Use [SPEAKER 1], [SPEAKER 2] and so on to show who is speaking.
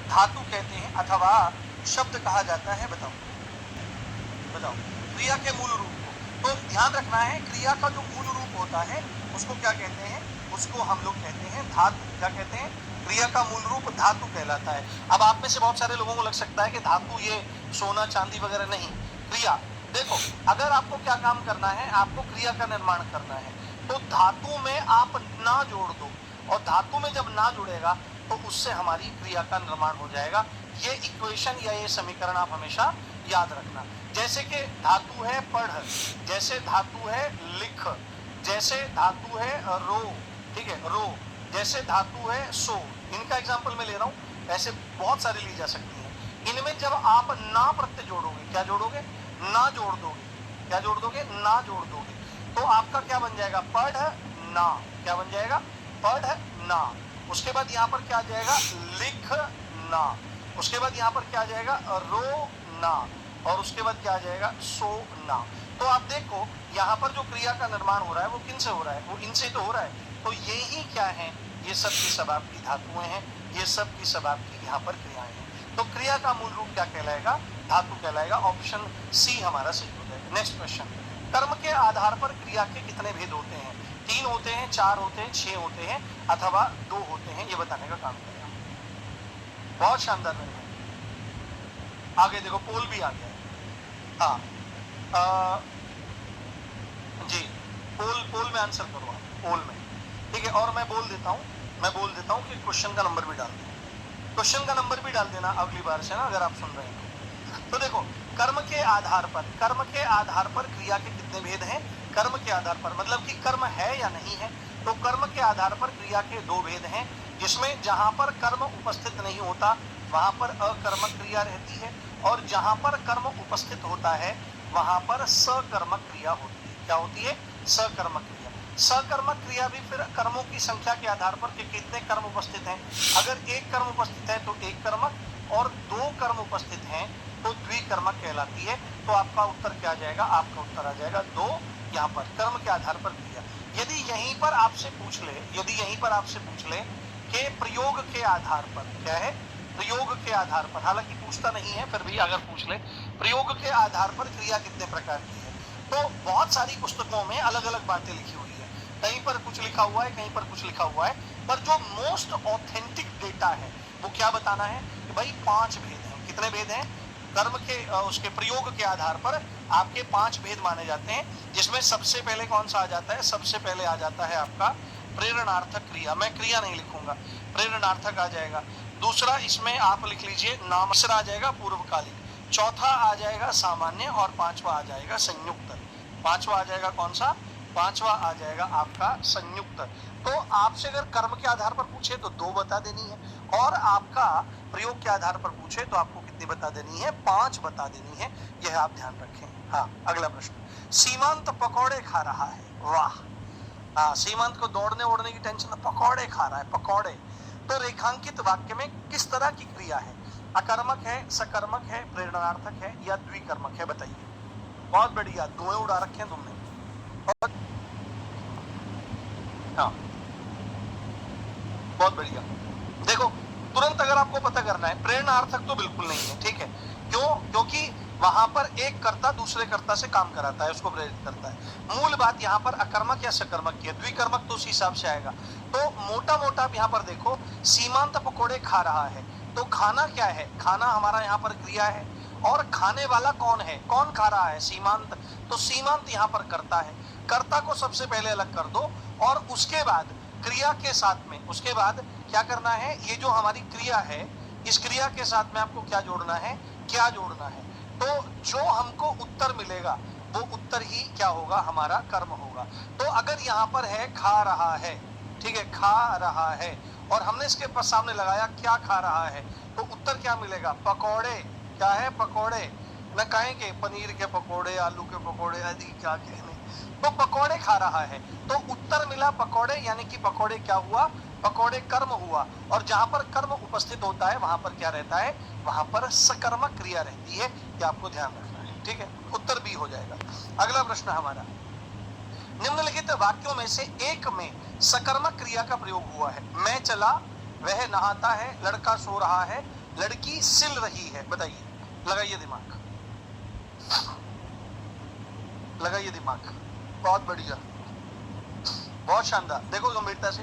[SPEAKER 1] धातु कहते हैं अथवा शब्द कहा जाता है? बताओ बताओ। क्रिया के मूल रूप को। तो ध्यान रखना है, क्रिया का जो मूल रूप होता है उसको क्या कहते हैं? उसको हम लोग कहते हैं धातु। क्या कहते हैं? क्रिया का मूल रूप धातु कहलाता है। अब आप में से बहुत सारे लोगों को लग सकता है कि धातु ये सोना चांदी वगैरह नहीं, क्रिया। देखो, अगर आपको क्या काम करना है, आपको क्रिया का निर्माण करना है, तो धातु में आप ना जोड़ दो, और धातु में जब ना जुड़ेगा तो उससे हमारी क्रिया का निर्माण हो जाएगा। ये इक्वेशन या ये समीकरण आप हमेशा याद रखना। जैसे कि धातु है पढ़, जैसे धातु है लिख, जैसे धातु है रो, ठीक है, रो, जैसे धातु है सो। इनका एग्जाम्पल मैं ले रहा हूं, ऐसे बहुत सारी ली जा सकती हैं। इनमें जब आप ना प्रत्यय जोड़ोगे, क्या जोड़ोगे? ना जोड़ दोगे। क्या जोड़ दोगे? ना जोड़ दोगे। तो आपका क्या बन जाएगा? पढ़ ना। क्या बन जाएगा? पढ़ ना। उसके बाद यहाँ पर क्या आ जाएगा? लिख ना। उसके बाद यहाँ पर क्या आ जाएगा? रो ना। और उसके बाद क्या आ जाएगा? सो ना। तो आप देखो, यहाँ पर जो क्रिया का निर्माण हो रहा है वो किन से हो रहा है? वो इनसे तो हो रहा है। तो ये ही क्या है? ये सब की सब आपकी धातुएं हैं, ये सब की सब आपकी यहाँ पर क्रियाएं हैं। तो क्रिया का मूल रूप क्या कहलाएगा? धातु कहलाएगा। ऑप्शन सी हमारा सही हो जाएगा। नेक्स्ट क्वेश्चन, कर्म के आधार पर क्रिया के कितने भेद होते हैं? 3 होते हैं, 4 होते हैं, 6 होते हैं, अथवा 2 होते हैं? ये बताने का काम करेगा। बहुत शानदार रहेगा। आगे देखो, पोल भी आ गया है। हाँ जी, पोल में आंसर करो आप, पोल में, ठीक है। और मैं बोल देता हूँ कि क्वेश्चन का नंबर भी डाल देना। क्वेश्चन का नंबर भी डाल देना अगली बार से ना, अगर आप सुन रहे हैं तो देखो, कर्म के आधार पर क्रिया के कितने भेद हैं? कर्म के आधार पर मतलब कि कर्म है या नहीं है। तो कर्म के आधार पर क्रिया के 2 भेद हैं, जिसमें जहां पर कर्म उपस्थित नहीं होता वहां पर अकर्मक क्रिया रहती है, और जहां पर कर्म उपस्थित होता है वहां पर सकर्मक क्रिया होती है। क्या होती है? सकर्मक क्रिया। सकर्मक क्रिया भी फिर कर्मों की संख्या के आधार पर कि कितने कर्म उपस्थित हैं। अगर 1 कर्म उपस्थित है तो 1 कर्मक, और 2 कर्म उपस्थित हैं तो द्विकर्मक कहलाती है। तो आपका उत्तर क्या आ जाएगा? आपका उत्तर आ जाएगा 2। यहाँ पर कर्म के आधार पर क्रिया। यदि यहीं पर आपसे पूछ ले कि प्रयोग के आधार पर, क्या है? प्रयोग के आधार पर, हालांकि पूछता नहीं है, फिर भी अगर पूछ ले प्रयोग के आधार पर क्रिया कितने प्रकार की है, तो बहुत सारी पुस्तकों में अलग अलग बातें लिखी हुई है। कहीं पर कुछ लिखा हुआ है, कहीं पर कुछ लिखा हुआ है, पर जो मोस्ट ऑथेंटिक डेटा है वो क्या बताना है कि भाई 5 भेद हैं। कितने भेद हैं? कर्म के उसके प्रयोग के आधार पर आपके 5 भेद माने जाते हैं, जिसमें सबसे पहले कौन सा आ जाता है? सबसे पहले आ जाता है आपका प्रेरणार्थक क्रिया। मैं क्रिया नहीं लिखूंगा, प्रेरणार्थक आ जाएगा। दूसरा इसमें आप लिख लीजिए नाम। तीसरा आ जाएगा पूर्वकालिक, चौथा आ जाएगा सामान्य, और 5वां आ जाएगा संयुक्त। 5वां आ जाएगा कौन सा? 5वां आ जाएगा आपका संयुक्त। तो आपसे अगर कर्म के आधार पर पूछे तो 2 बता देनी है, और आपका प्रयोग के आधार पर पूछे तो आपको कितनी बता देनी है? 5 बता देनी है। यह आप ध्यान रखें। हाँ, अगला प्रश्न, सीमांत पकौड़े खा रहा है। वाह, हाँ, सीमांत को दौड़ने ओड़ने की टेंशन, पकौड़े खा रहा है, पकौड़े। तो रेखांकित वाक्य में किस तरह की क्रिया है? अकर्मक है, सकर्मक है, प्रेरणार्थक है, या द्विकर्मक है? बताइए। बहुत बढ़िया, 2 उड़ा रखे हैं तुमने। हाँ, बहुत बढ़िया। देखो, तुरंत अगर आपको पता करना है, प्रेरणार्थक तो बिल्कुल नहीं है, ठीक है। क्यों? क्योंकि वहां पर एक कर्ता दूसरे कर्ता से काम कराता है, उसको प्रेरित करता है। मूल बात यहाँ पर अकर्मक या सकर्मक की है। द्विकर्मक तो उसी हिसाब से आएगा। तो मोटा मोटा आप यहाँ पर देखो, सीमांत पकोड़े खा रहा है, तो खाना क्या है? खाना हमारा यहाँ पर क्रिया है, और खाने वाला कौन है? कौन खा रहा है? सीमांत। तो सीमांत यहाँ पर कर्ता है। कर्ता को सबसे पहले अलग कर दो, और उसके बाद क्रिया के साथ में, उसके बाद क्या करना है? ये जो हमारी क्रिया है, इस क्रिया के साथ में आपको क्या जोड़ना है? क्या जोड़ना है? तो जो हमको उत्तर मिलेगा वो उत्तर ही क्या होगा? हमारा कर्म होगा। तो अगर यहाँ पर है खा रहा है, ठीक है, खा रहा है, और हमने इसके सामने लगाया क्या खा रहा है, तो उत्तर क्या मिलेगा? पकौड़े। क्या है? पकौड़े। न कहेंगे पनीर के पकौड़े, आलू के पकौड़े, आदि क्या कहने, तो पकौड़े खा रहा है, तो उत्तर मिला पकौड़े। यानी कि पकौड़े क्या हुआ? पकौड़े कर्म हुआ। और जहां पर कर्म उपस्थित होता है वहां पर क्या रहता है? वहां पर सकर्मक क्रिया रहती है। ये आपको ध्यान रखना है, ठीक है। उत्तर बी हो जाएगा। अगला प्रश्न हमारा, निम्नलिखित वाक्यों में से एक में सकर्मक क्रिया का प्रयोग हुआ है। मैं चला, वह नहाता है, लड़का सो रहा है, लड़की सिल रही है। बताइए, लगाइए दिमाग, लगाइए दिमाग। बहुत बढ़िया, बहुत शानदार। देखो गंभीरता से।